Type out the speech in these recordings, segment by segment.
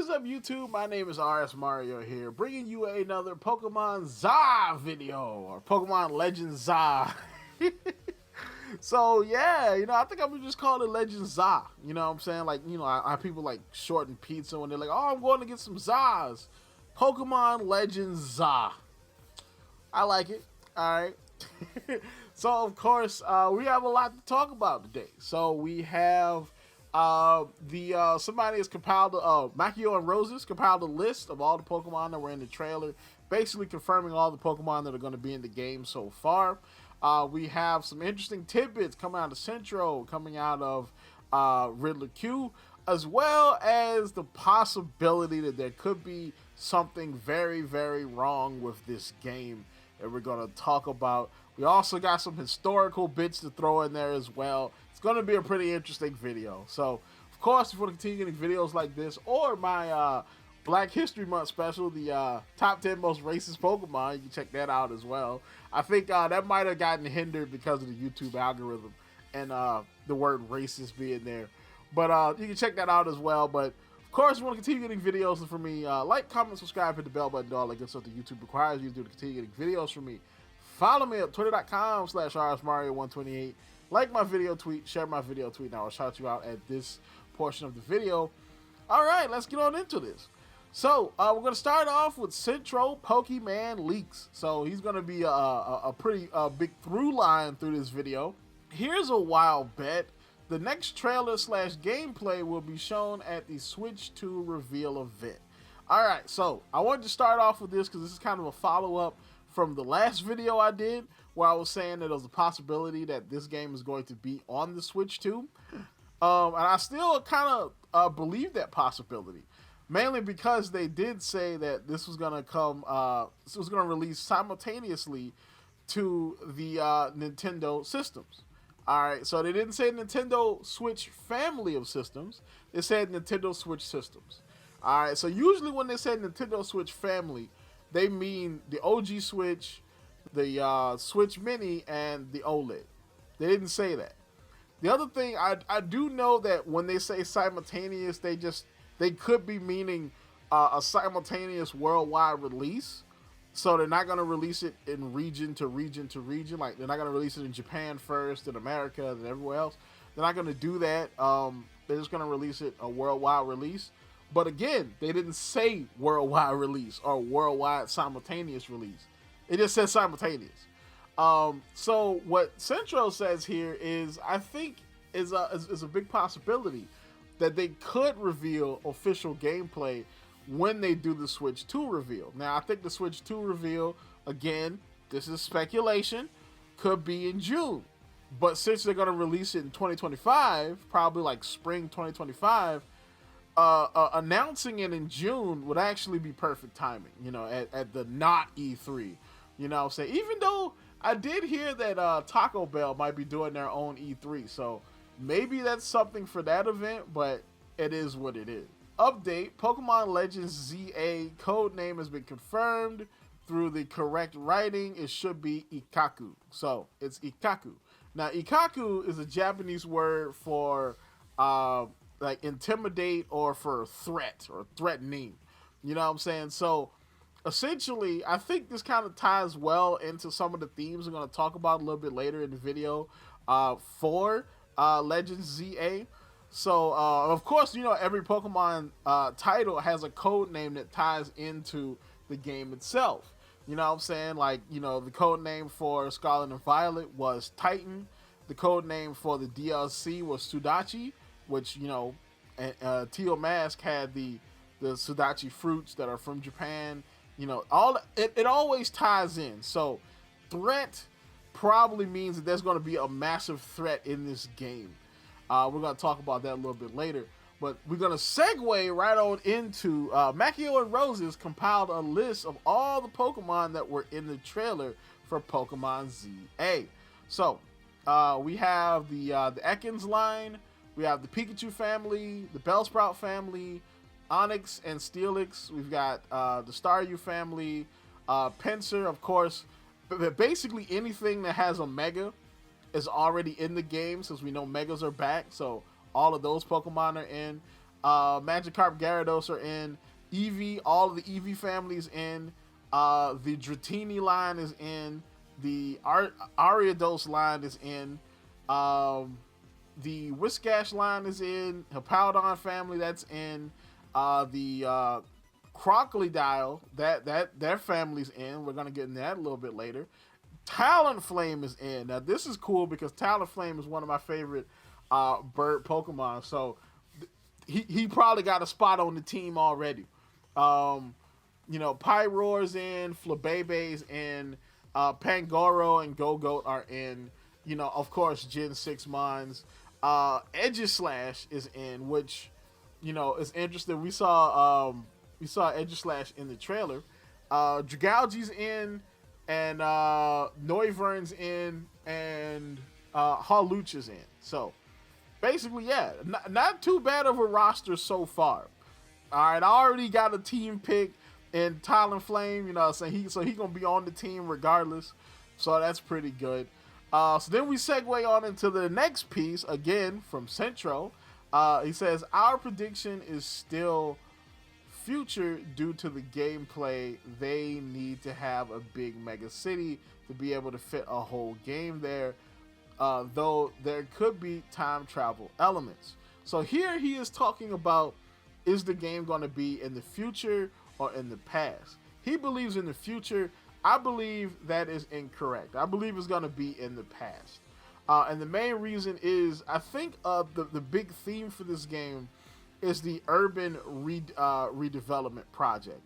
is up, YouTube? My name is RSMario here, bringing you another Pokemon ZA video, or Pokemon Legends ZA. So, yeah, I think I'm just call it Legends ZA. You know what I'm saying? Like, I have people like shorten pizza when they're like, oh, I'm going to get some ZAs. Pokemon Legends ZA. I like it. All right. So, of course, we have a lot to talk about today. So, we have somebody has compiled Makio and Roses compiled a list of all the Pokemon that were in the trailer, basically confirming all the Pokemon that are going to be in the game so far. We have some interesting tidbits coming out of Centro, coming out of Riddler Q, as well as the possibility that there could be something very, very wrong with this game that we're going to talk about. We also got some historical bits to throw in there as well. It's going to be a pretty interesting video. So, of course, if you want to continue getting videos like this, or my Black History Month special, the top 10 most racist Pokemon, you can check that out as well. I think that might have gotten hindered because of the YouTube algorithm and the word racist being there. But you can check that out as well. But, of course, if you want to continue getting videos from me, like, comment, subscribe, hit the bell button, all that good stuff that YouTube requires you to do to continue getting videos from me. Follow me at twitter.com/RSMario128. Like my video tweet, share my video tweet, and I will shout you out at this portion of the video. All right, let's get on into this. So, we're going to start off with Centro Pokemon Leaks. So, he's going to be a pretty big through line through this video. Here's a wild bet. The next trailer / gameplay will be shown at the Switch 2 reveal event. All right, so I wanted to start off with this because this is kind of a follow-up from the last video I did, where I was saying that there was a possibility that this game is going to be on the Switch 2. And I still kind of believe that possibility. Mainly because they did say that this was going to come, this was going to release simultaneously to the Nintendo systems. Alright, so they didn't say Nintendo Switch family of systems, they said Nintendo Switch systems. Alright, so usually when they say Nintendo Switch family, they mean the OG Switch, the Switch Mini, and the OLED. They didn't say that. The other thing, I do know that when they say simultaneous, they could be meaning a simultaneous worldwide release. So they're not going to release it in region to region to region. Like, they're not going to release it in Japan first, then America, then everywhere else. They're not going to do that. They're just going to release it a worldwide release. But again, they didn't say worldwide release or worldwide simultaneous release. It just says simultaneous. So what Centro says here is, I think, is a big possibility that they could reveal official gameplay when they do the Switch 2 reveal. Now, I think the Switch 2 reveal, again, this is speculation, could be in June. But since they're going to release it in 2025, probably like spring 2025, announcing it in June would actually be perfect timing, at the not E3. You know what I'm saying? Even though I did hear that Taco Bell might be doing their own E3, so maybe that's something for that event, but it is what it is. Update, Pokemon Legends ZA codename has been confirmed through the correct writing. It should be Ikaku. So, it's Ikaku. Now, Ikaku is a Japanese word for like intimidate or for threat or threatening. You know what I'm saying? So, essentially, I think this kind of ties well into some of the themes I'm going to talk about a little bit later in the video for Legends ZA. So, of course, every Pokemon title has a code name that ties into the game itself. You know what I'm saying? Like, the code name for Scarlet and Violet was Titan. The code name for the DLC was Sudachi, which, Teal Mask had the Sudachi fruits that are from Japan. It always ties in. So, threat probably means that there's going to be a massive threat in this game. We're going to talk about that a little bit later. But we're going to segue right on into Makio and Roses compiled a list of all the Pokemon that were in the trailer for Pokemon ZA. So, we have the Ekans line, we have the Pikachu family, the Bellsprout family, Onix and Steelix. We've got the Staryu family, Pinsir, of course. But basically anything that has a Mega is already in the game, since we know Megas are back. So all of those Pokemon are in. Magikarp, Gyarados are in. Eevee, all of the Eevee families in. The Dratini line is in. The Ariados line is in. The Whiscash line is in. Hippowdon family, that's in. The Crocodile, that their family's in. We're gonna get into that a little bit later. Talonflame is in. Now this is cool because Talonflame is one of my favorite bird Pokemon. So he probably got a spot on the team already. Pyroar's in, Flabebe's in, Pangoro and Go-Goat are in. Of course, Gen 6 Mons. Edgeslash is in, which, is interesting. We saw Edgeslash in the trailer. Dragalge's in, and Noivern's in, and Hawluch is in. So, basically, yeah, not too bad of a roster so far. All right, I already got a team pick in Talonflame, so he gonna be on the team regardless. So that's pretty good. So then we segue on into the next piece, again, from Centro. He says, our prediction is still future due to the gameplay. They need to have a big mega city to be able to fit a whole game there, though there could be time travel elements. So here he is talking about, is the game going to be in the future or in the past? He believes in the future. I believe that is incorrect. I believe it's going to be in the past. And the main reason is, I think the big theme for this game is the urban redevelopment project.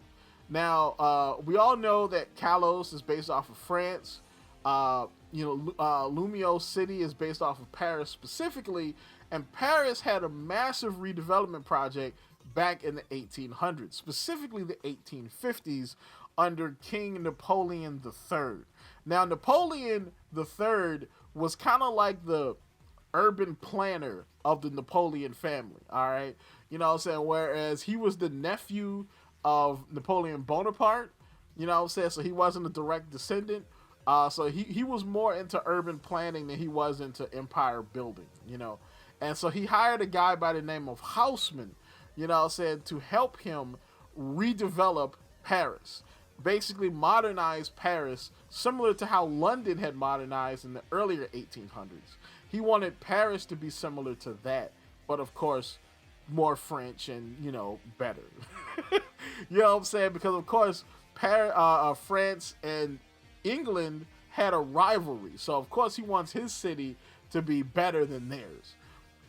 Now, we all know that Kalos is based off of France. Lumio City is based off of Paris specifically. And Paris had a massive redevelopment project back in the 1800s, specifically the 1850s, under King Napoleon III. Now, Napoleon III was kind of like the urban planner of the Napoleon family, all right? You know what I'm saying? Whereas he was the nephew of Napoleon Bonaparte, you know what I'm saying? So he wasn't a direct descendant. So he was more into urban planning than he was into empire building, And so he hired a guy by the name of Haussmann, to help him redevelop Paris. Basically modernize Paris, similar to how London had modernized in the earlier 1800s. He wanted Paris to be similar to that, but of course, more French and, better. You know what I'm saying? Because, of course, France and England had a rivalry. So, of course, he wants his city to be better than theirs.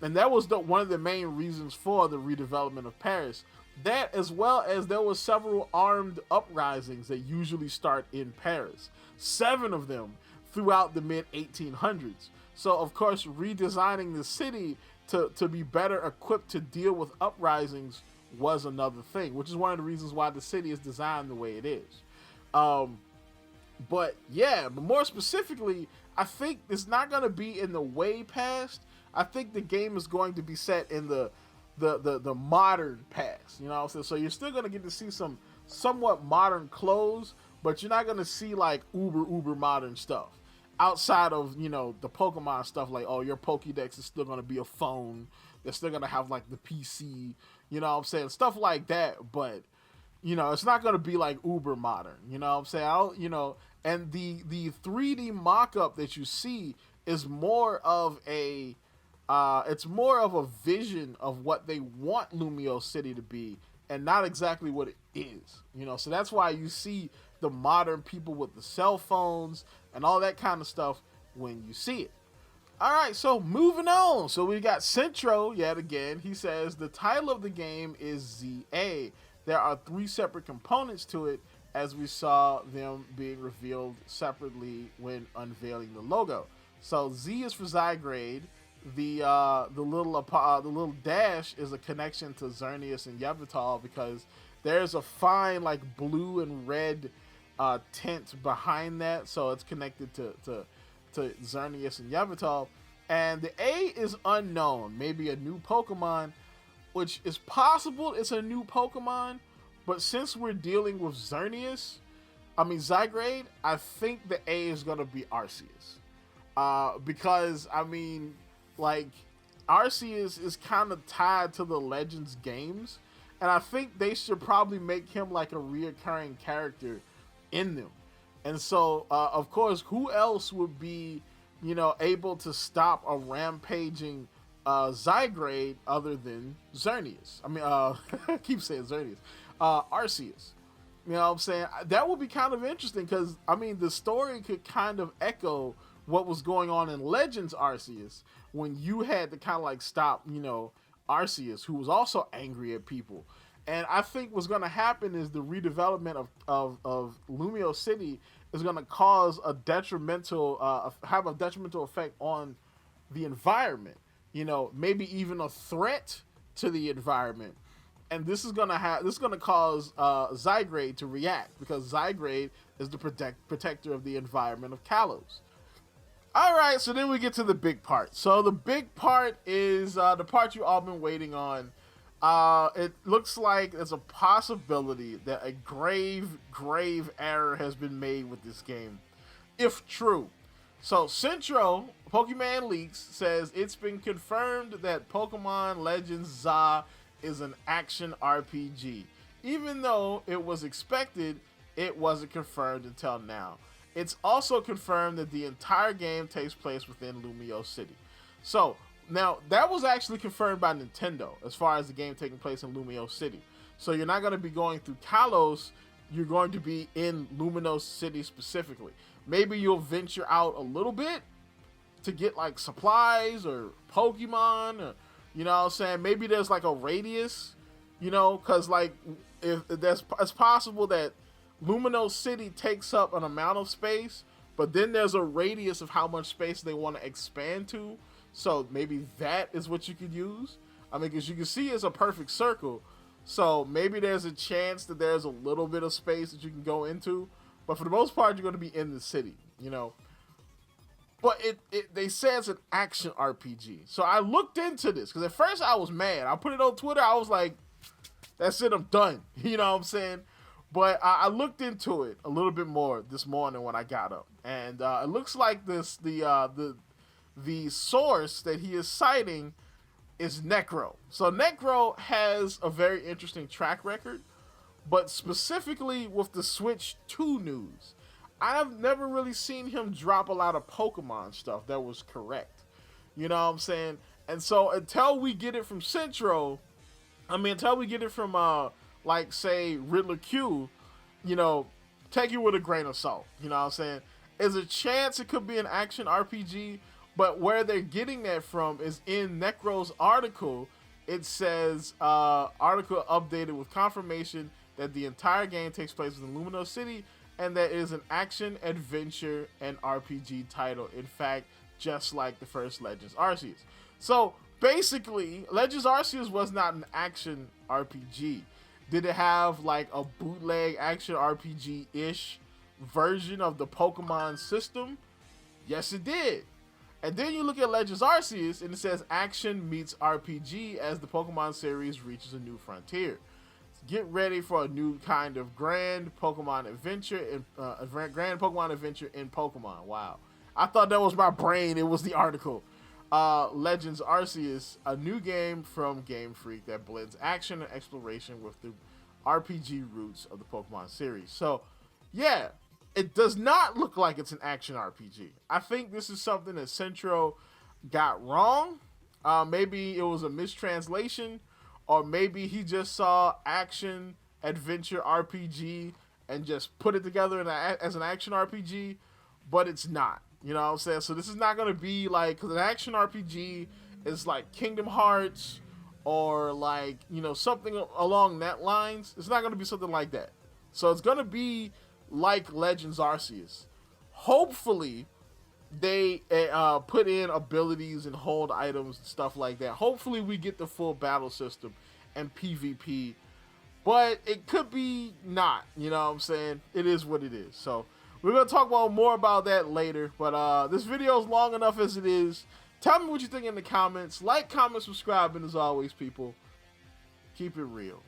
And that was one of the main reasons for the redevelopment of Paris. That, as well as there were several armed uprisings that usually start in Paris. 7 of them throughout the mid-1800s. So, of course, redesigning the city to be better equipped to deal with uprisings was another thing, which is one of the reasons why the city is designed the way it is. But more specifically, I think it's not going to be in the way past. I think the game is going to be set in the modern past, So you're still going to get to see some somewhat modern clothes, but you're not going to see like uber modern stuff outside of, the Pokemon stuff. Like, oh, your Pokédex is still going to be a phone. They're still going to have like the PC, stuff like that. But, it's not going to be like uber modern, and the 3D mock-up that you see is more of a vision of what they want Lumio City to be, and not exactly what it is. So that's why you see the modern people with the cell phones and all that kind of stuff when you see it. All right, so moving on. So we got Centro yet again. He says the title of the game is ZA. There are 3 separate components to it, as we saw them being revealed separately when unveiling the logo. So Z is for Zygrade. The little dash is a connection to Xerneas and Yveltal, because there's a fine like blue and red tint behind that, so it's connected to Xerneas and Yveltal. And the A is unknown, maybe a new Pokemon, which is possible it's a new Pokemon, but since we're dealing with Zygrade, I think the A is gonna be Arceus, because Arceus is kind of tied to the Legends games, and I think they should probably make him like a reoccurring character in them. And so, of course, who else would be, able to stop a rampaging Zygrade other than Xerneas? I mean, I keep saying Xerneas. Arceus. You know what I'm saying? That would be kind of interesting because, I mean, the story could kind of echo what was going on in Legends Arceus when you had to kind of like stop, Arceus, who was also angry at people. And I think what's going to happen is the redevelopment of Lumio City is going to cause a have a detrimental effect on the environment. Maybe even a threat to the environment. And this is gonna cause Zygrade to react because Zygrade is the protector of the environment of Kalos. All right, so then we get to the big part. So the big part is the part you all been waiting on. It looks like there's a possibility that a grave error has been made with this game, if true. So Centro, Pokemon Leaks, says it's been confirmed that Pokemon Legends ZA is an action RPG. Even though it was expected, it wasn't confirmed until now. It's also confirmed that the entire game takes place within Lumio City. So, now, that was actually confirmed by Nintendo as far as the game taking place in Lumio City. So you're not going to be going through Kalos, you're going to be in Lumino City specifically. Maybe you'll venture out a little bit to get like supplies or Pokemon or, you know what I'm saying? Maybe there's like a radius, because like if it's possible that Lumino City takes up an amount of space, but then there's a radius of how much space they want to expand to. So maybe that is what you could use. I mean, because you can see it's a perfect circle. So maybe there's a chance that there's a little bit of space that you can go into. But for the most part, you're going to be in the city, But they say it's an action RPG. So I looked into this because at first I was mad. I put it on Twitter. I was like, that's it. I'm done. You know what I'm saying? But I looked into it a little bit more this morning when I got up. And it looks like the source that he is citing is Necro. So Necro has a very interesting track record, but specifically with the Switch 2 news, I've never really seen him drop a lot of Pokemon stuff that was correct. You know what I'm saying? And so until we get it from until we get it from like say Riddler Q, take it with a grain of salt. You know what I'm saying? There's a chance it could be an action RPG. But where they're getting that from is in Necro's article. It says, article updated with confirmation that the entire game takes place in Lumino City and that it is an action, adventure, and RPG title. In fact, just like the first Legends Arceus. So basically, Legends Arceus was not an action RPG. Did it have like a bootleg action RPG-ish version of the Pokemon system? Yes, it did. And then you look at Legends Arceus, and it says action meets RPG as the Pokemon series reaches a new frontier. Get ready for a new kind of grand Pokemon adventure in Pokemon. Wow, I thought that was my brain. It was the article. Legends Arceus, a new game from Game Freak that blends action and exploration with the RPG roots of the Pokemon series. So, yeah. It does not look like it's an action RPG. I think this is something that Centro got wrong. Maybe it was a mistranslation, or maybe he just saw action adventure RPG and just put it together as an action RPG, but it's not. You know what I'm saying? So this is not going to be like, because an action RPG is like Kingdom Hearts or like, something along that lines. It's not going to be something like that. So it's going to be like Legends Arceus. Hopefully they put in abilities and hold items and stuff like that. Hopefully we get the full battle system and PvP, but it could be not. You know what I'm saying? It is what it is. So we're going to talk more about that later, but this video is long enough as it is. Tell me what you think in the comments. Like, comment, subscribe, and as always, people, keep it real.